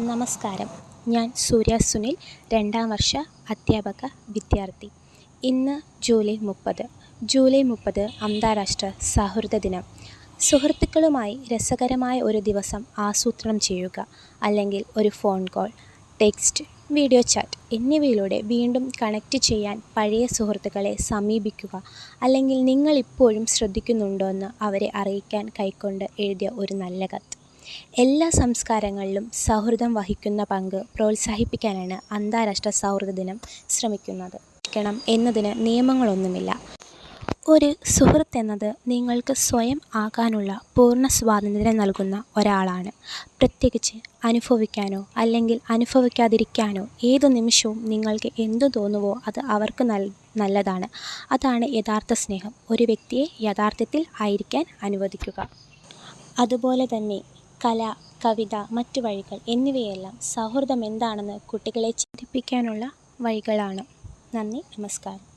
നമസ്കാരം. ഞാൻ സൂര്യ സുനിൽ, 2ാം വർഷ അധ്യാപക വിദ്യാർത്ഥി. ഇന്ന് ജൂലൈ 30 അന്താരാഷ്ട്ര സൗഹൃദ ദിനം. സുഹൃത്തുക്കളുമായി രസകരമായ ഒരു ദിവസം ആസൂത്രണം ചെയ്യുക, അല്ലെങ്കിൽ ഒരു phone call, text, video chat എന്നിവയിലൂടെ വീണ്ടും കണക്റ്റ് ചെയ്യാൻ പഴയ സുഹൃത്തുക്കളെ സമീപിക്കുക. അല്ലെങ്കിൽ നിങ്ങൾ ഇപ്പോഴും ശ്രദ്ധിക്കുന്നുണ്ടോയെന്ന് അവരെ അറിയിക്കാൻ കൈകൊണ്ട് എഴുതിയ ഒരു നല്ല കത്ത്. എല്ലാ സംസ്കാരങ്ങളിലും സൗഹൃദം വഹിക്കുന്ന പങ്ക് പ്രോത്സാഹിപ്പിക്കാനാണ് അന്താരാഷ്ട്ര സൗഹൃദ ദിനം ശ്രമിക്കുന്നത്. എന്നതിന് നിയമങ്ങളൊന്നുമില്ല. ഒരു സുഹൃത്ത് എന്നത് നിങ്ങൾക്ക് സ്വയം ആകാനുള്ള പൂർണ്ണ സ്വാതന്ത്ര്യം നൽകുന്ന ഒരാളാണ്. പ്രത്യേകിച്ച് അനുഭവിക്കാനോ അല്ലെങ്കിൽ അനുഭവിക്കാതിരിക്കാനോ ഏതു നിമിഷവും നിങ്ങൾക്ക് എന്തു തോന്നുന്നുവോ അത് അവർക്ക് നല്ലതാണ്. അതാണ് യഥാർത്ഥ സ്നേഹം. ഒരു വ്യക്തിയെ യഥാർത്ഥത്തിൽ ആയിരിക്കാൻ അനുവദിക്കുക. അതുപോലെ തന്നെ കല, കവിത, മറ്റു വഴികൾ എന്നിവയെല്ലാം സൗഹൃദം എന്താണെന്ന് കുട്ടികളെ ചിന്തിപ്പിക്കാനുള്ള വഴികളാണ്. നന്ദി, നമസ്കാരം.